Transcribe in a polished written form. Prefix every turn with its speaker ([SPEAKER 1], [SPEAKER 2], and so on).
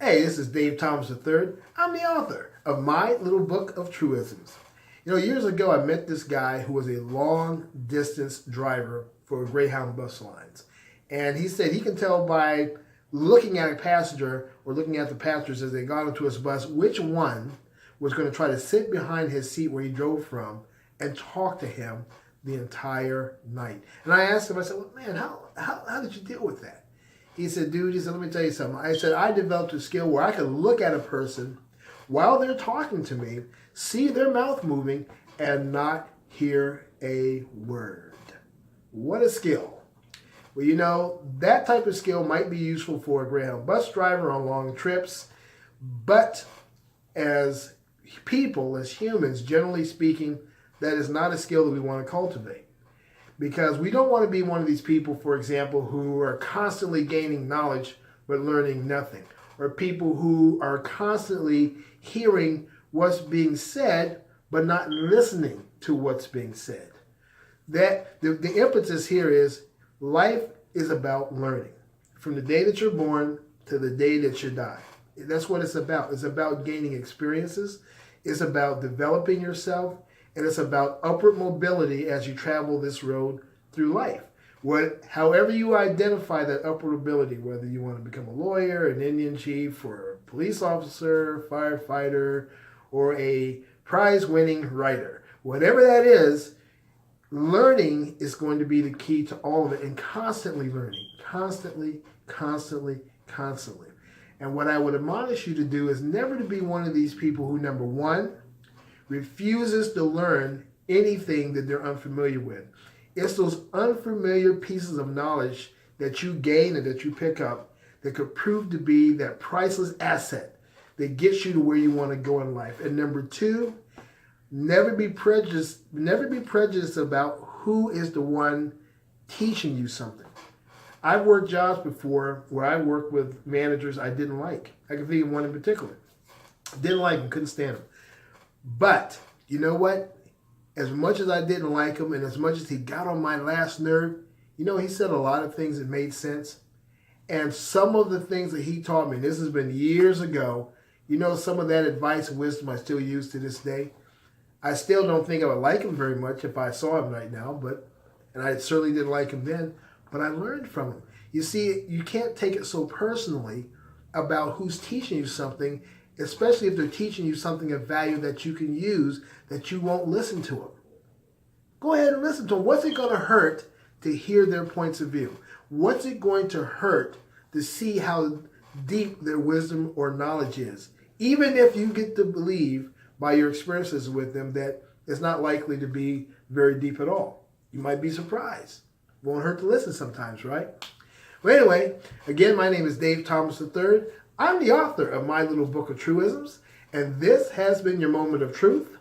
[SPEAKER 1] Hey, this is Dave Thomas III. I'm the author of my little book of truisms. You know, years ago, I met this guy who was a long distance driver for Greyhound bus lines. And he said he can tell by looking at a passenger or looking at the passengers as they got into his bus which one was going to try to sit behind his seat where he drove from and talk to him the entire night. And I asked him, I said, well, man, how did you deal with that? He said, dude, he said, let me tell you something. I said, I developed a skill where I could look at a person while they're talking to me, see their mouth moving, and not hear a word. What a skill. Well, you know, that type of skill might be useful for a Greyhound bus driver on long trips, but as people, as humans, generally speaking, that is not a skill that we want to cultivate. Because we don't want to be one of these people, for example, who are constantly gaining knowledge but learning nothing. Or people who are constantly hearing what's being said but not listening to what's being said. That the impetus here is life is about learning. From the day that you're born to the day that you die. That's what it's about. It's about gaining experiences. It's about developing yourself. And it's about upward mobility as you travel this road through life. However you identify that upward mobility, whether you want to become a lawyer, an Indian chief, or a police officer, firefighter, or a prize-winning writer, whatever that is, learning is going to be the key to all of it, and constantly learning, constantly. And what I would admonish you to do is never to be one of these people who, number one, refuses to learn anything that they're unfamiliar with. It's those unfamiliar pieces of knowledge that you gain and that you pick up that could prove to be that priceless asset that gets you to where you want to go in life. And number two, never be prejudiced about who is the one teaching you something. I've worked jobs before where I worked with managers I didn't like. I can think of one in particular. Didn't like them, couldn't stand them. But, you know what? As much as I didn't like him and as much as he got on my last nerve, you know, he said a lot of things that made sense. And some of the things that he taught me, and this has been years ago, you know, some of that advice and wisdom I still use to this day. I still don't think I would like him very much if I saw him right now, and I certainly didn't like him then, but I learned from him. You see, you can't take it so personally about who's teaching you something, especially if they're teaching you something of value that you can use, that you won't listen to them. Go ahead and listen to them. What's it going to hurt to hear their points of view? What's it going to hurt to see how deep their wisdom or knowledge is? Even if you get to believe by your experiences with them that it's not likely to be very deep at all. You might be surprised. Won't hurt to listen sometimes, right? Well, anyway, again, my name is Dave Thomas III. I'm the author of my little book of truisms, and this has been your moment of truth.